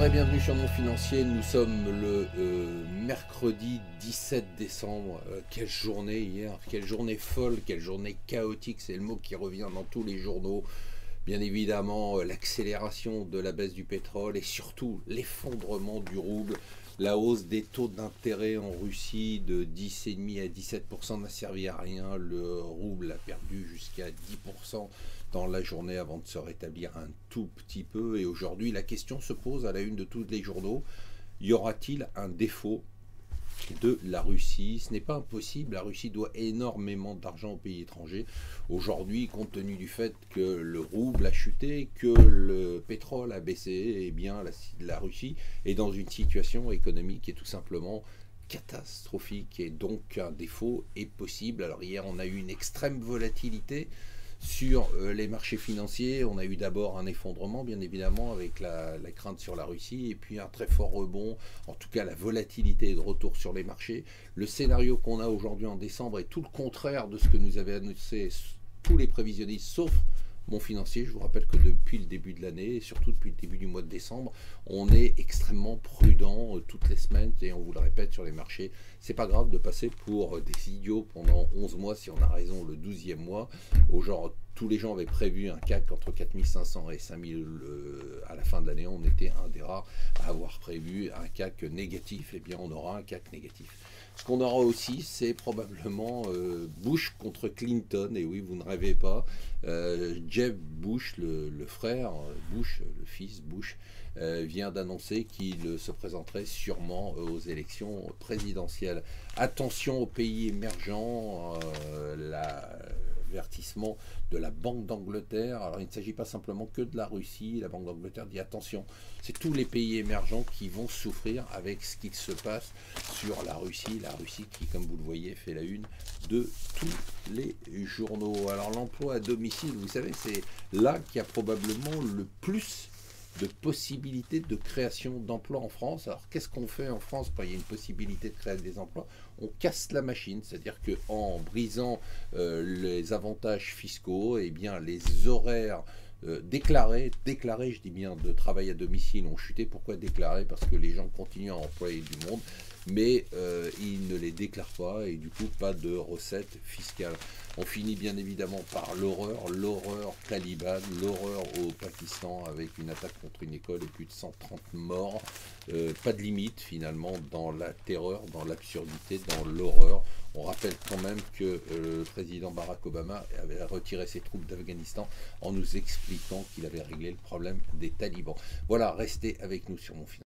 Bonjour et bienvenue sur Mon Financier. Nous sommes le mercredi 17 décembre. Quelle journée hier, quelle journée folle, quelle journée chaotique, c'est le mot qui revient dans tous les journaux. Bien évidemment, l'accélération de la baisse du pétrole et surtout l'effondrement du rouble. La hausse des taux d'intérêt en Russie de 10,5 à 17% n'a servi à rien. Le rouble a perdu jusqu'à 10% dans la journée avant de se rétablir un tout petit peu. Et aujourd'hui, la question se pose à la une de tous les journaux. Y aura-t-il un défaut de la Russie? Ce n'est pas impossible, la Russie doit énormément d'argent aux pays étrangers. Aujourd'hui, compte tenu du fait que le rouble a chuté, que le pétrole a baissé, eh bien la Russie est dans une situation économique qui est tout simplement catastrophique et donc un défaut est possible. Alors hier, on a eu une extrême volatilité sur les marchés financiers. On a eu d'abord un effondrement, bien évidemment, avec la crainte sur la Russie, et puis un très fort rebond, en tout cas la volatilité est de retour sur les marchés. Le scénario qu'on a aujourd'hui en décembre est tout le contraire de ce que nous avaient annoncé tous les prévisionnistes, sauf Mon Financier. Je vous rappelle que depuis le début de l'année, et surtout depuis le début du mois de décembre, on est extrêmement prudent toutes les semaines, et on vous le répète sur les marchés. C'est pas grave de passer pour des idiots pendant 11 mois si on a raison le 12e mois. Tous les gens avaient prévu un CAC entre 4500 et 5000 à la fin de l'année. On était un des rares à avoir prévu un CAC négatif. Eh bien, on aura un CAC négatif. Ce qu'on aura aussi, c'est probablement Bush contre Clinton. Et oui, vous ne rêvez pas. Jeb Bush, le frère Bush, le fils Bush, vient d'annoncer qu'il se présenterait sûrement aux élections présidentielles. Attention aux pays émergents, l'avertissement de la Banque d'Angleterre. Alors il ne s'agit pas simplement que de la Russie. La Banque d'Angleterre dit attention, c'est tous les pays émergents qui vont souffrir avec ce qu'il se passe sur la Russie. La Russie qui, comme vous le voyez, fait la une de tous les journaux. Alors l'emploi à domicile, vous savez, c'est là qu'il y a probablement le plus de possibilités de création d'emplois en France. Alors qu'est-ce qu'on fait en France quand il y a une possibilité de créer des emplois? On casse la machine, c'est-à-dire qu'en brisant les avantages fiscaux, eh bien les horaires déclarés, je dis bien, de travail à domicile ont chuté. Pourquoi déclarer? Parce que les gens continuent à employer du monde, mais ils ne les déclarent pas et du coup pas de recettes fiscales. On finit bien évidemment par l'horreur talibane, l'horreur au Pakistan avec une attaque contre une école et plus de 130 morts. Pas de limite finalement dans la terreur, dans l'absurdité, dans l'horreur. On rappelle quand même que le président Barack Obama avait retiré ses troupes d'Afghanistan en nous expliquant qu'il avait réglé le problème des talibans. Voilà, restez avec nous sur Mon Financier.